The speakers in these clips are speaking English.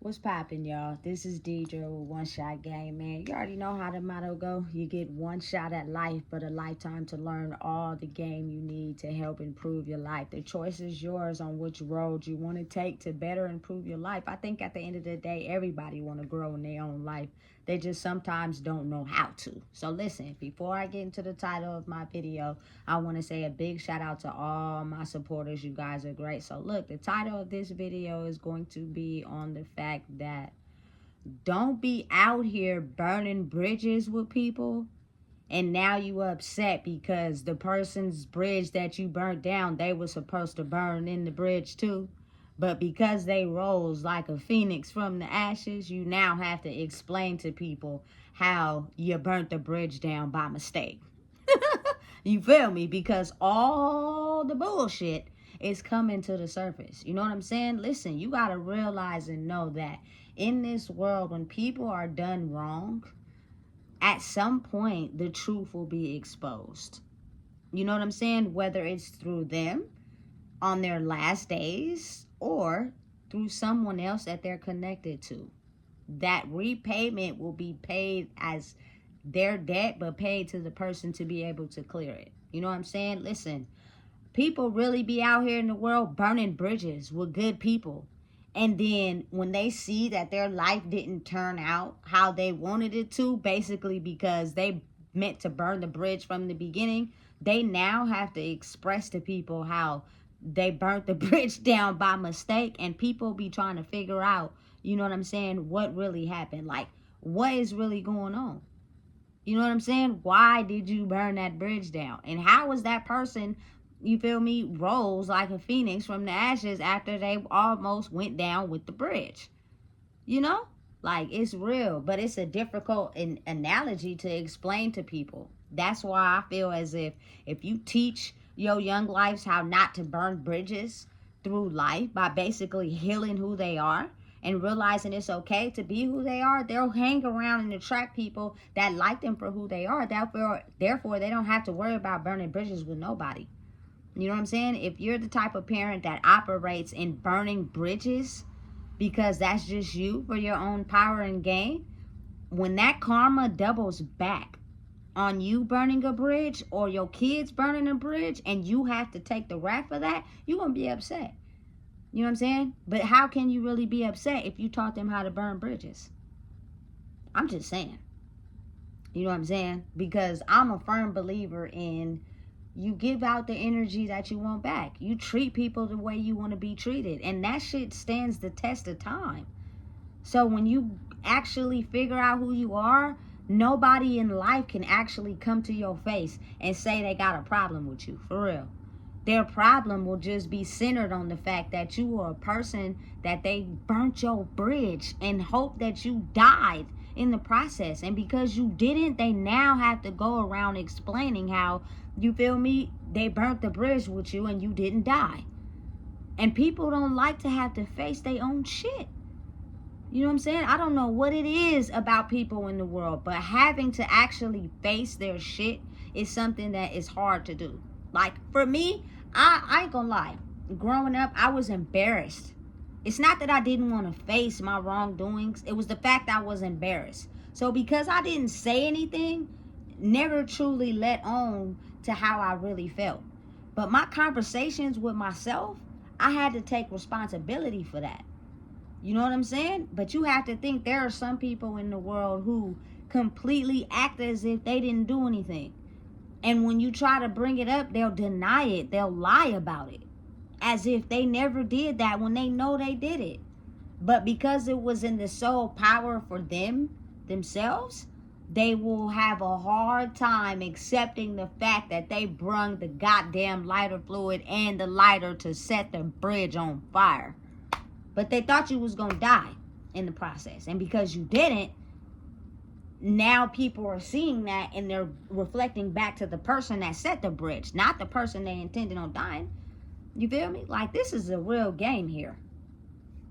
What's poppin', y'all? This is Deidre with One Shot Game, man. You already know how the motto go. You get one shot at life, but a lifetime to learn all the game you need to help improve your life. The choice is yours on which road you want to take to better improve your life. I think at the end of the day, everybody want to grow in their own life. They just sometimes don't know how to. So listen, before I get into the title of my video, I want to say a big shout out to all my supporters. You guys are great. So look, the title of this video is going to be on the fact that don't be out here burning bridges with people and now you upset because the person's bridge that you burnt down, they were supposed to burn in the bridge too. But because they rose like a phoenix from the ashes, you now have to explain to people how you burnt the bridge down by mistake. You feel me? Because all the bullshit is coming to the surface. You know what I'm saying? Listen, you got to realize and know that in this world, when people are done wrong, at some point, the truth will be exposed. You know what I'm saying? Whether it's through them on their last days or through someone else that they're connected to. That repayment will be paid as their debt, but paid to the person to be able to clear it. You know what I'm saying? Listen, people really be out here in the world burning bridges with good people. And then when they see that their life didn't turn out how they wanted it to, basically because they meant to burn the bridge from the beginning, they now have to express to people how they burnt the bridge down by mistake. And people be trying to figure out, you know what I'm saying, what really happened. Like, what is really going on? You know what I'm saying? Why did you burn that bridge down? And how was that person, you feel me, rose like a phoenix from the ashes after they almost went down with the bridge? You know? Like, it's real, but it's a difficult analogy to explain to people. That's why I feel as if you teach your young lives how not to burn bridges through life by basically healing who they are, and realizing it's okay to be who they are, they'll hang around and attract people that like them for who they are. Therefore, they don't have to worry about burning bridges with nobody. You know what I'm saying? If you're the type of parent that operates in burning bridges because that's just you for your own power and gain, when that karma doubles back on you burning a bridge or your kids burning a bridge and you have to take the rap for that, you're going to be upset. You know what I'm saying? But how can you really be upset if you taught them how to burn bridges? I'm just saying. You know what I'm saying? Because I'm a firm believer in you give out the energy that you want back. You treat people the way you want to be treated. And that shit stands the test of time. So when you actually figure out who you are, nobody in life can actually come to your face and say they got a problem with you. For real. Their problem will just be centered on the fact that you were a person that they burnt your bridge and hope that you died in the process. And because you didn't, they now have to go around explaining how, you feel me, they burnt the bridge with you and you didn't die. And people don't like to have to face their own shit. You know what I'm saying? I don't know what it is about people in the world, but having to actually face their shit is something that is hard to do. Like, for me, I ain't gonna lie. Growing up, I was embarrassed. It's not that I didn't want to face my wrongdoings. It was the fact I was embarrassed. So because I didn't say anything, never truly let on to how I really felt. But my conversations with myself, I had to take responsibility for that. You know what I'm saying? But you have to think there are some people in the world who completely act as if they didn't do anything. And when you try to bring it up, they'll deny it. They'll lie about it. As if they never did that when they know they did it. But because it was in the soul power for themselves, they will have a hard time accepting the fact that they brung the goddamn lighter fluid and the lighter to set the bridge on fire. But they thought you was going to die in the process. And because you didn't, now people are seeing that and they're reflecting back to the person that set the bridge, not the person they intended on dying. You feel me? Like, this is a real game here.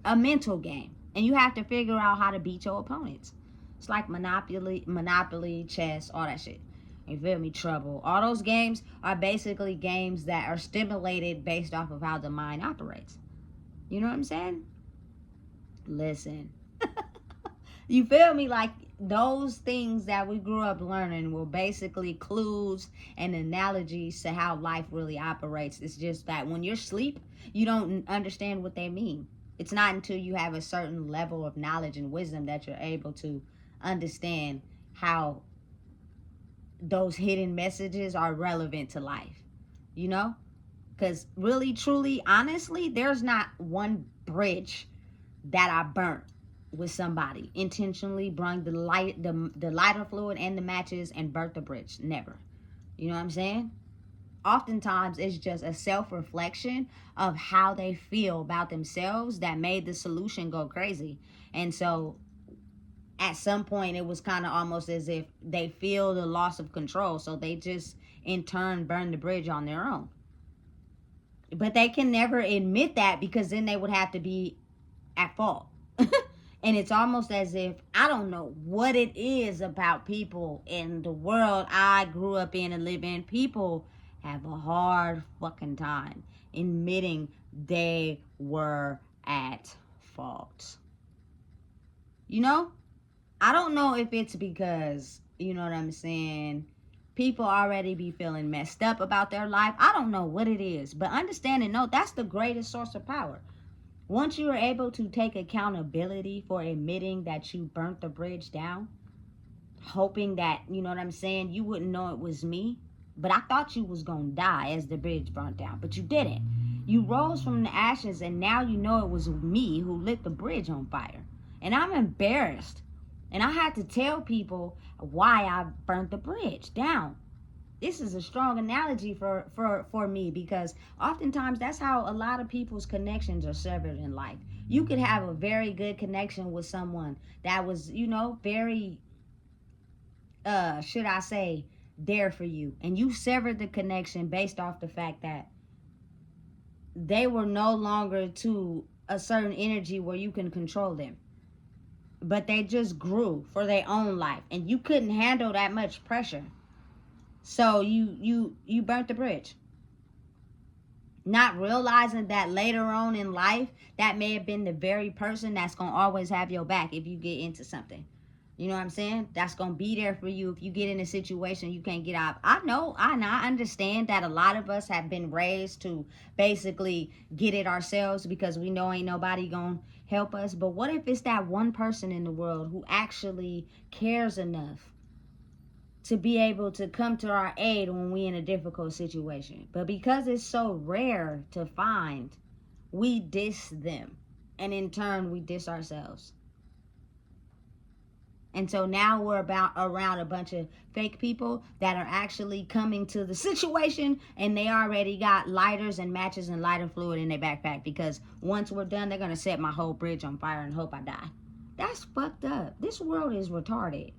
A mental game. And you have to figure out how to beat your opponents. It's like Monopoly, chess, all that shit. You feel me? Trouble. All those games are basically games that are stimulated based off of how the mind operates. You know what I'm saying? Listen, You feel me? Like, those things that we grew up learning were basically clues and analogies to how life really operates. It's just that when you're asleep, you don't understand what they mean. It's not until you have a certain level of knowledge and wisdom that you're able to understand how those hidden messages are relevant to life, you know? Because really, truly, honestly, there's not one bridge that I burnt with somebody intentionally, brung the lighter fluid and the matches and burnt the bridge. Never. You know what I'm saying? Oftentimes it's just a self-reflection of how they feel about themselves that made the solution go crazy. And so at some point it was kind of almost as if they feel the loss of control, so they just in turn burn the bridge on their own. But they can never admit that, because then they would have to be at fault. And it's almost as if, I don't know what it is about people in the world I grew up in and live in. People have a hard fucking time admitting they were at fault. You know? I don't know if it's because, you know what I'm saying, people already be feeling messed up about their life. I don't know what it is. But understand and know that's the greatest source of power. Once you are able to take accountability for admitting that you burnt the bridge down, hoping that, you know what I'm saying, you wouldn't know it was me, but I thought you was going to die as the bridge burnt down, but you didn't. You rose from the ashes, and now you know it was me who lit the bridge on fire. And I'm embarrassed. And I had to tell people why I burnt the bridge down. This is a strong analogy for me, because oftentimes that's how a lot of people's connections are severed in life. You could have a very good connection with someone that was, you know, very, should I say, there for you. And you severed the connection based off the fact that they were no longer to a certain energy where you can control them. But they just grew for their own life, and you couldn't handle that much pressure. So you burnt the bridge. Not realizing that later on in life, that may have been the very person that's going to always have your back if you get into something. You know what I'm saying? That's going to be there for you if you get in a situation you can't get out. I understand that a lot of us have been raised to basically get it ourselves because we know ain't nobody going to help us. But what if it's that one person in the world who actually cares enough to be able to come to our aid when we're in a difficult situation? But because it's so rare to find, we diss them. And in turn, we diss ourselves. And so now we're around a bunch of fake people that are actually coming to the situation, and they already got lighters and matches and lighter fluid in their backpack, because once we're done, they're going to set my whole bridge on fire and hope I die. That's fucked up. This world is retarded.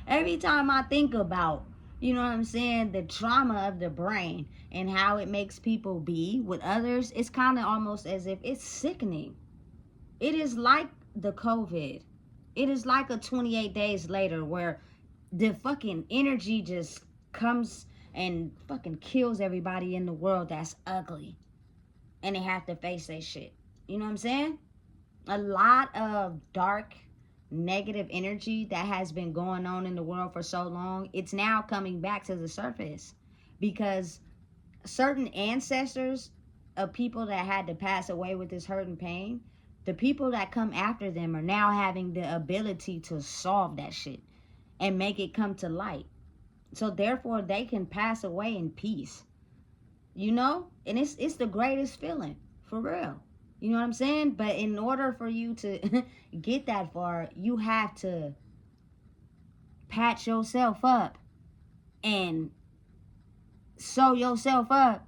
Every time I think about, you know what I'm saying, the trauma of the brain and how it makes people be with others, it's kind of almost as if it's sickening. It is like the COVID. It is like a 28 days later where the fucking energy just comes and fucking kills everybody in the world that's ugly. And they have to face that shit. You know what I'm saying? A lot of dark, negative energy that has been going on in the world for so long, it's now coming back to the surface, because certain ancestors of people that had to pass away with this hurt and pain, the people that come after them are now having the ability to solve that shit and make it come to light. So therefore they can pass away in peace. You know? And it's the greatest feeling, for real. You know what I'm saying? But in order for you to get that far, you have to patch yourself up and sew yourself up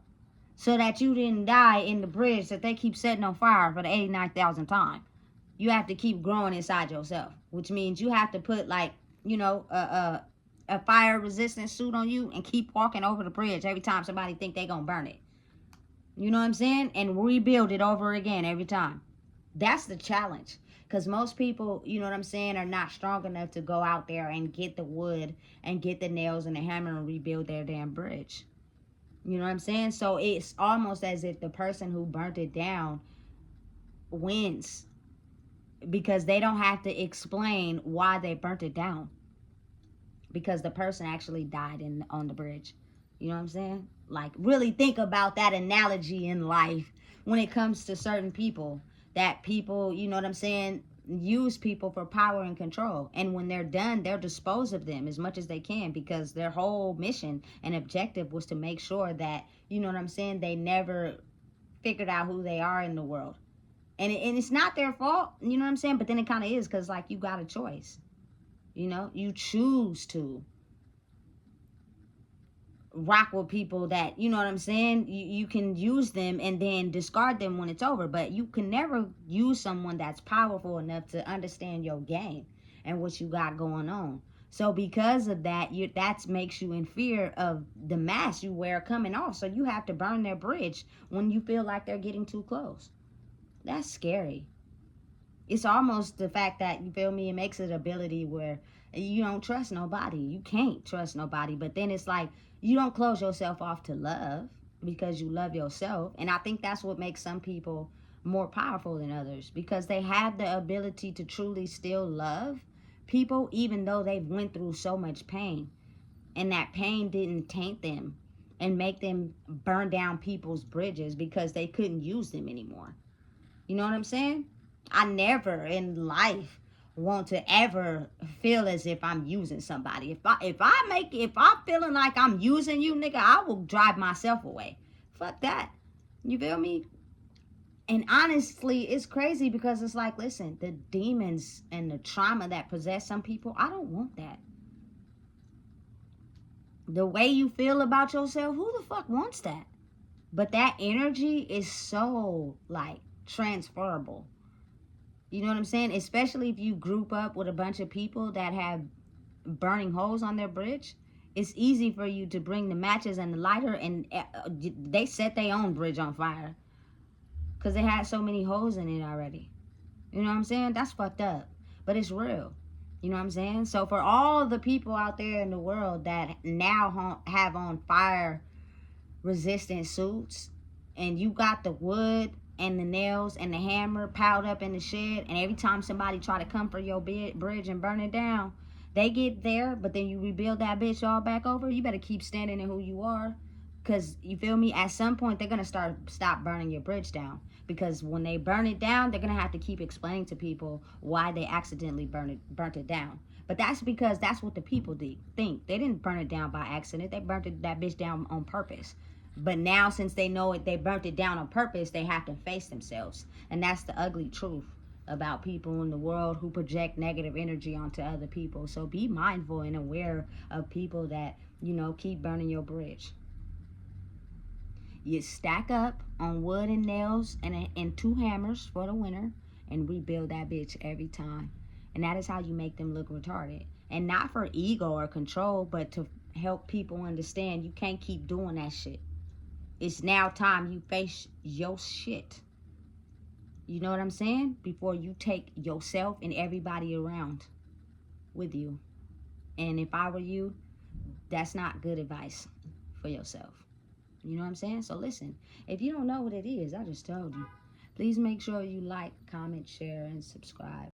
so that you didn't die in the bridge that they keep setting on fire for the 89,000th time. You have to keep growing inside yourself, which means you have to put, like, you know, a fire resistant suit on you and keep walking over the bridge every time somebody think they gonna burn it. You know what I'm saying? And rebuild it over again every time. That's the challenge. Because most people, you know what I'm saying, are not strong enough to go out there and get the wood and get the nails and the hammer and rebuild their damn bridge. You know what I'm saying? So it's almost as if the person who burnt it down wins. because they don't have to explain why they burnt it down, because the person actually died on the bridge. You know what I'm saying? Like, really think about that analogy in life when it comes to certain people. That people, you know what I'm saying, use people for power and control. And when they're done, they'll dispose of them as much as they can, because their whole mission and objective was to make sure that, you know what I'm saying, they never figured out who they are in the world. And it's not their fault, you know what I'm saying? But then it kind of is, because, like, you got a choice. You know, you choose to rock with people that, you know what I'm saying, you can use them and then discard them when it's over, but you can never use someone that's powerful enough to understand your game and what you got going on. So because of that, that makes you in fear of the mask you wear coming off, so you have to burn their bridge when you feel like they're getting too close. That's scary. It's almost the fact that, you feel me, it makes it ability where you don't trust nobody. You can't trust nobody. But then it's like, you don't close yourself off to love, because you love yourself. And I think that's what makes some people more powerful than others, because they have the ability to truly still love people, even though they've went through so much pain, and that pain didn't taint them and make them burn down people's bridges because they couldn't use them anymore. You know what I'm saying? I never in life want to ever feel as if I'm using somebody. If I'm feeling like I'm using you, nigga, I will drive myself away. Fuck that. You feel me? And honestly, it's crazy, because it's like, listen, the demons and the trauma that possess some people, I don't want that. The way you feel about yourself, who the fuck wants that? But that energy is so, like, transferable. You know what I'm saying? Especially if you group up with a bunch of people that have burning holes on their bridge. It's easy for you to bring the matches and the lighter, and they set their own bridge on fire because they had so many holes in it already. You know what I'm saying? That's fucked up, but it's real. You know what I'm saying? So for all the people out there in the world that now have on fire resistant suits, and you got the wood and the nails and the hammer piled up in the shed, and every time somebody try to come for your bridge and burn it down, they get there, but then you rebuild that bitch all back over. You better keep standing in who you are, because, you feel me, at some point they're gonna stop burning your bridge down, because when they burn it down, they're gonna have to keep explaining to people why they accidentally burnt it down. But that's because that's what the people think. They didn't burn it down by accident. They burnt that bitch down on purpose. But now, since they know it, they burnt it down on purpose, they have to face themselves. And that's the ugly truth about people in the world who project negative energy onto other people. So be mindful and aware of people that, you know, keep burning your bridge. You stack up on wood and nails and 2 hammers for the winner, and rebuild that bitch every time. And that is how you make them look retarded. And not for ego or control, but to help people understand you can't keep doing that shit. It's now time you face your shit. You know what I'm saying? Before you take yourself and everybody around with you. And if I were you, that's not good advice for yourself. You know what I'm saying? So listen, if you don't know what it is, I just told you. Please make sure you like, comment, share, and subscribe.